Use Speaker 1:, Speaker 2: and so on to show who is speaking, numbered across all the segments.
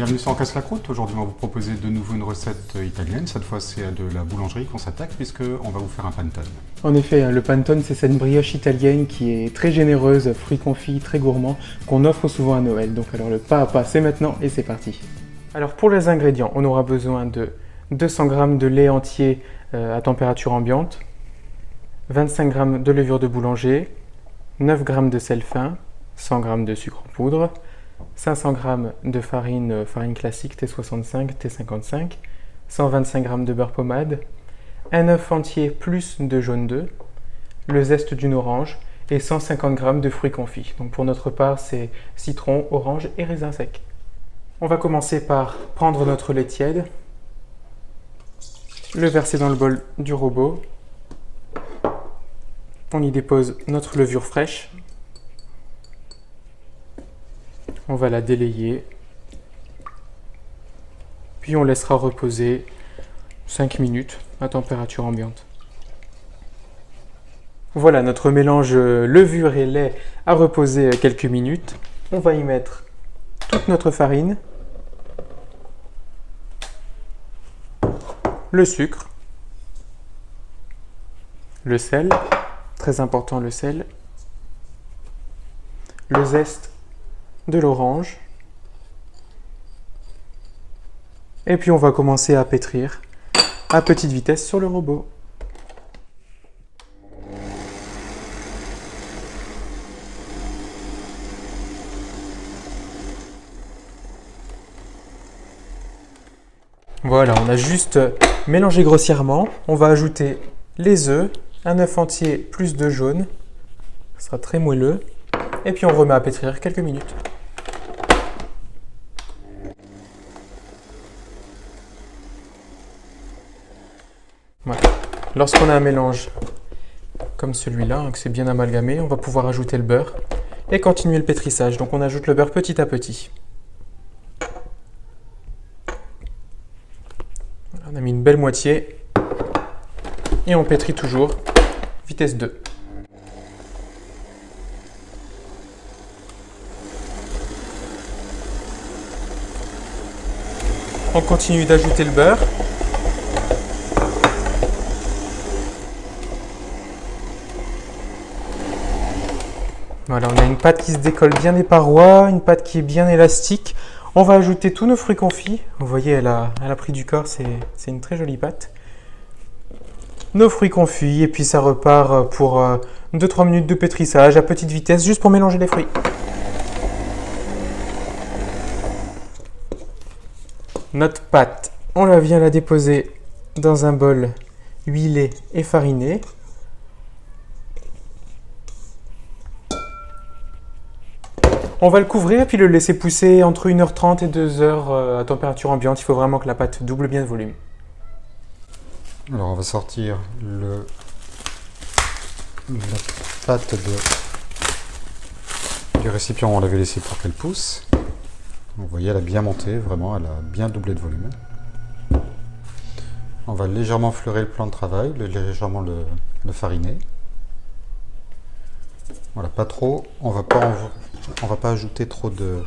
Speaker 1: Bienvenue sur On casse la croûte. Aujourd'hui, on va vous proposer de nouveau une recette italienne. Cette fois, c'est à de la boulangerie qu'on s'attaque puisqu'on va vous faire un panettone.
Speaker 2: En effet, le panettone, c'est cette brioche italienne qui est très généreuse, fruits confits, très gourmand, qu'on offre souvent à Noël. Donc alors le pas à pas, c'est maintenant et c'est parti. Alors pour les ingrédients, on aura besoin de 200 g de lait entier à température ambiante, 25 g de levure de boulanger, 9 g de sel fin, 100 g de sucre en poudre, 500 g de farine classique T65, T55, 125 g de beurre pommade, un œuf entier plus de jaune d'œuf, le zeste d'une orange et 150 g de fruits confits. Donc pour notre part, c'est citron, orange et raisin sec. On va commencer par prendre notre lait tiède, le verser dans le bol du robot. On y dépose notre levure fraîche. On va la délayer. Puis on laissera reposer 5 minutes à température ambiante. Voilà, notre mélange levure et lait a reposé quelques minutes. On va y mettre toute notre farine, le sucre, le sel, très important le sel, le zeste de l'orange, et puis on va commencer à pétrir à petite vitesse sur le robot. Voilà, on a juste mélangé grossièrement. On va ajouter les œufs, un œuf entier plus de jaune. Ce sera très moelleux. Et puis on remet à pétrir quelques minutes. Voilà. Lorsqu'on a un mélange comme celui-là, que c'est bien amalgamé, on va pouvoir ajouter le beurre et continuer le pétrissage. Donc on ajoute le beurre petit à petit. On a mis une belle moitié et on pétrit toujours, vitesse 2. On continue d'ajouter le beurre. Voilà, on a une pâte qui se décolle bien des parois, une pâte qui est bien élastique. On va ajouter tous nos fruits confits. Vous voyez, elle a pris du corps, c'est une très jolie pâte. Nos fruits confits, et puis ça repart pour 2-3 minutes de pétrissage à petite vitesse, juste pour mélanger les fruits. Notre pâte, on vient la déposer dans un bol huilé et fariné. On va le couvrir et puis le laisser pousser entre 1h30 et 2h à température ambiante. Il faut vraiment que la pâte double bien de volume.
Speaker 1: Alors, on va sortir la pâte du récipient où on l'avait laissé pour qu'elle pousse. Vous voyez, elle a bien monté, vraiment, elle a bien doublé de volume. On va légèrement fleurer le plan de travail, légèrement le fariner. Voilà, pas trop, on va pas ajouter trop de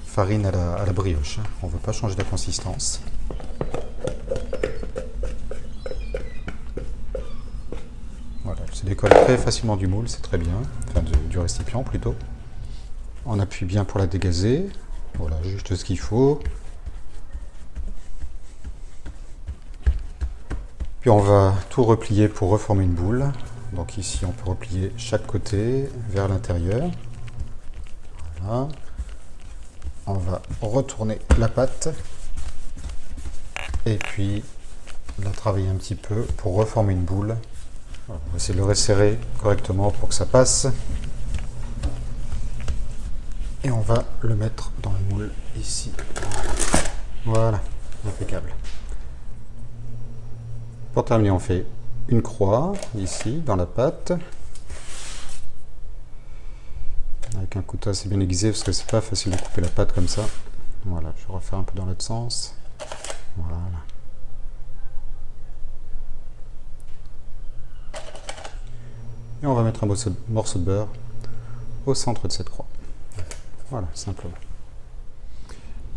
Speaker 1: farine à la brioche, hein. On ne veut pas changer la consistance. Voilà, elle se décolle très facilement du moule, c'est très bien, enfin du récipient plutôt. On appuie bien pour la dégazer, voilà, juste ce qu'il faut. Puis on va tout replier pour reformer une boule. Donc ici, on peut replier chaque côté vers l'intérieur. Voilà. On va retourner la pâte et puis la travailler un petit peu pour reformer une boule. Voilà. On va essayer de le resserrer correctement pour que ça passe. Et on va le mettre dans le moule ici. Voilà, impeccable. Pour terminer, on fait une croix ici dans la pâte avec un couteau assez bien aiguisé parce que c'est pas facile de couper la pâte comme ça. Voilà, je vais refaire un peu dans l'autre sens. Voilà. Et on va mettre un morceau de beurre au centre de cette croix. Voilà, simplement.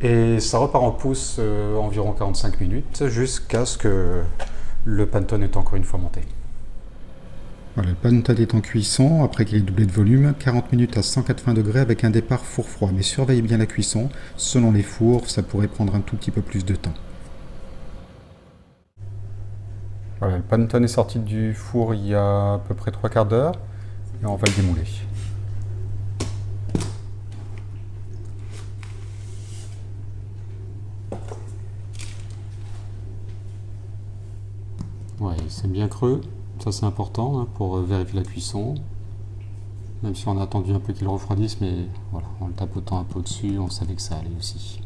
Speaker 1: Et ça repart en pouce environ 45 minutes jusqu'à ce que le Pantone est encore une fois monté. Voilà, le Pantone est en cuisson après qu'il ait doublé de volume, 40 minutes à 180 degrés avec un départ four froid. Mais surveillez bien la cuisson, selon les fours, ça pourrait prendre un tout petit peu plus de temps. Voilà, le Pantone est sorti du four il y a à peu près 3/4 d'heure et on va le démouler. Ouais, c'est bien creux, ça c'est important hein, pour vérifier la cuisson. Même si on a attendu un peu qu'il refroidisse, mais voilà, en le tapotant un peu au-dessus, on savait que ça allait aussi.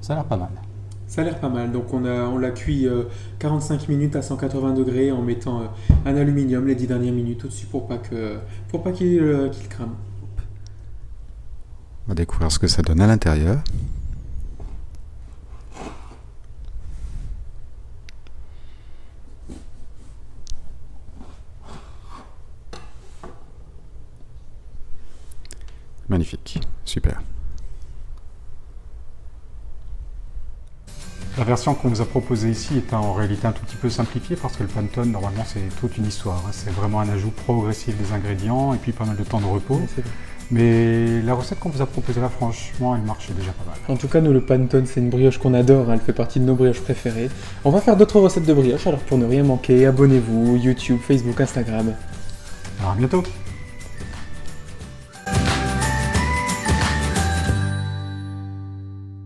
Speaker 1: Ça a l'air pas mal.
Speaker 2: Ça a l'air pas mal. Donc on l'a cuit 45 minutes à 180 degrés en mettant un aluminium les 10 dernières minutes au-dessus pour pas qu'il crame.
Speaker 1: On va découvrir ce que ça donne à l'intérieur. Magnifique, super. La version qu'on vous a proposée ici est en réalité un tout petit peu simplifiée parce que le Pantone, normalement, c'est toute une histoire. C'est vraiment un ajout progressif des ingrédients et puis pas mal de temps de repos.
Speaker 2: Oui,
Speaker 1: mais la recette qu'on vous a proposée là, franchement, elle marchait déjà pas mal.
Speaker 2: En tout cas, nous, le Pantone, c'est une brioche qu'on adore. Elle fait partie de nos brioches préférées. On va faire d'autres recettes de brioche. Alors pour ne rien manquer, abonnez-vous, YouTube, Facebook, Instagram.
Speaker 1: Alors à bientôt!